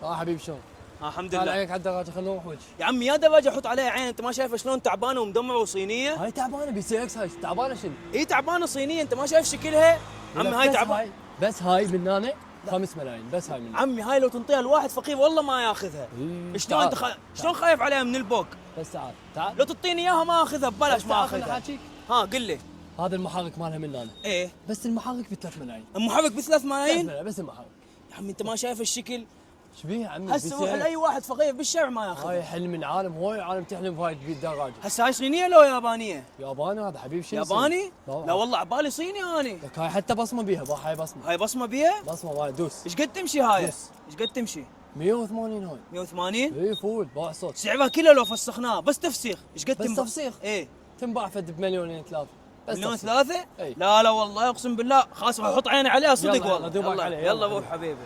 حبيبي شلون؟ الحمد تعال لله. عليك على الدراجه خلينا نروح وجه. يا عمي يا دراجة احط عليها عين، انت ما شايفه شلون تعبانه ومدمره وصينيه؟ هاي تعبانه بي سي اكس، هاي تعبانه شنو؟ اي تعبانه صينيه، انت ما شايف شكلها؟ عمي هاي بس تعبانه. بس هاي من هنا 5 ملايين، بس هاي من هنا. عمي هاي لو تنطيها لواحد فقير والله ما ياخذها. إيه، شلون انت شلون خايف عليها من البوك؟ بس تعال تعال لو تعطيني اياها ما اخذها ببلاش، بس ما تعال خليني اخذها. احاكيك. ها قل لي. هذا المحرك مالها من هنا، ايه بس المحرك ب 3 ملايين. المحرك ب 3 3 ملايين؟ ملايين بس المحرك. يا عمي انت ما شايف الشكل؟ ايش بيه يا عمي؟ هسه روح لاي واحد فقير بالشارع ما هاي ياخذها. حلم من عالم، هواي عالم تحلم بهاي الدراجه. هسه هاي صينيه لو يابانيه؟ ياباني هذا حبيبي شنو ياباني؟ صيني؟ لا والله عبالي صيني اني. لك هاي حتى بصمه بيها، هاي بصمه. هاي بصمه بيها؟ بصمه هاي دوس. ايش قد تمشي هاي؟ بس. ايش قد تمشي؟ 180 هاي. 180؟ اي فول باع صوت. سعرها كله لو فسخناه بس تفسيخ، ايش قد بس تنباع؟ تفسيخ؟ ايه تنباع فد بمليونين ثلاثه بس مليون تفسيخ. ثلاثة؟ اي. لا لا والله اقسم بالله خلاص راح احط عيني عليها صدق يلا، والله. دوبك يلا عليه، يلا يلا روح حبيبي.